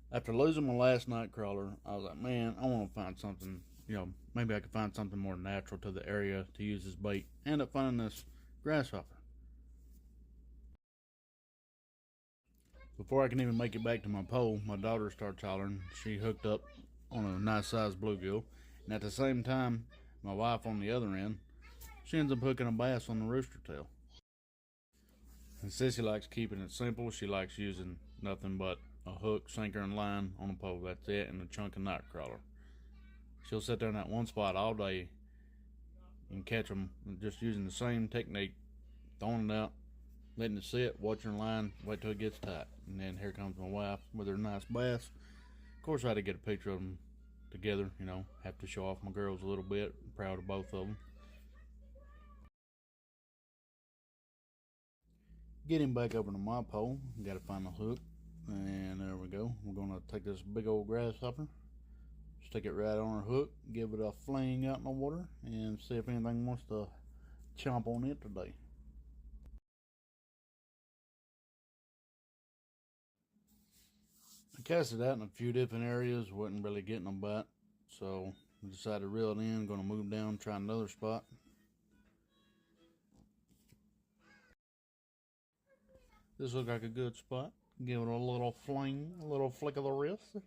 After losing my last night crawler, I was like, man, I want to find something, maybe I could find something more natural to the area to use as bait. End up finding this grasshopper. Before I can even make it back to my pole, my daughter starts hollering. She hooked up on a nice sized bluegill, and at the same time, my wife on the other end, she ends up hooking a bass on the rooster tail. And Sissy likes keeping it simple. She likes using nothing but a hook, sinker, and line on a pole. That's it, and a chunk of night crawler. She'll sit there in that one spot all day and catch them just using the same technique, throwing it out, letting it sit, watching her line, wait till it gets tight. And then here comes my wife with her nice bass. Of course, I had to get a picture of them together, have to show off my girls a little bit. Proud of both of them. Getting back over to my pole, got to find the hook. And there we go. We're going to take this big old grasshopper, stick it right on our hook, give it a fling out in the water, and see if anything wants to chomp on it today. I cast it out in a few different areas, wasn't really getting a bite, so I decided to reel it in, going to move down, try another spot. This looked like a good spot. Give it a little fling, a little flick of the wrist. You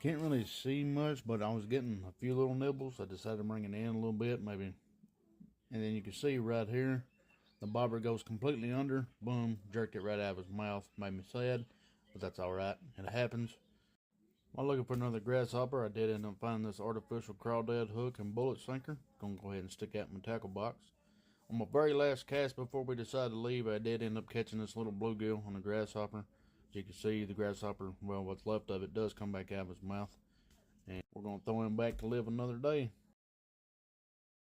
can't really see much, but I was getting a few little nibbles. I decided to bring it in a little bit, maybe. And then you can see right here, the bobber goes completely under. Boom, jerked it right out of his mouth. Made me sad, but that's all right. It happens. While looking for another grasshopper, I did end up finding this artificial crawdad hook and bullet sinker. Gonna go ahead and stick that in my tackle box. On my very last cast before we decided to leave, I did end up catching this little bluegill on a grasshopper. As you can see, the grasshopper, well, what's left of it does come back out of his mouth. And we're going to throw him back to live another day.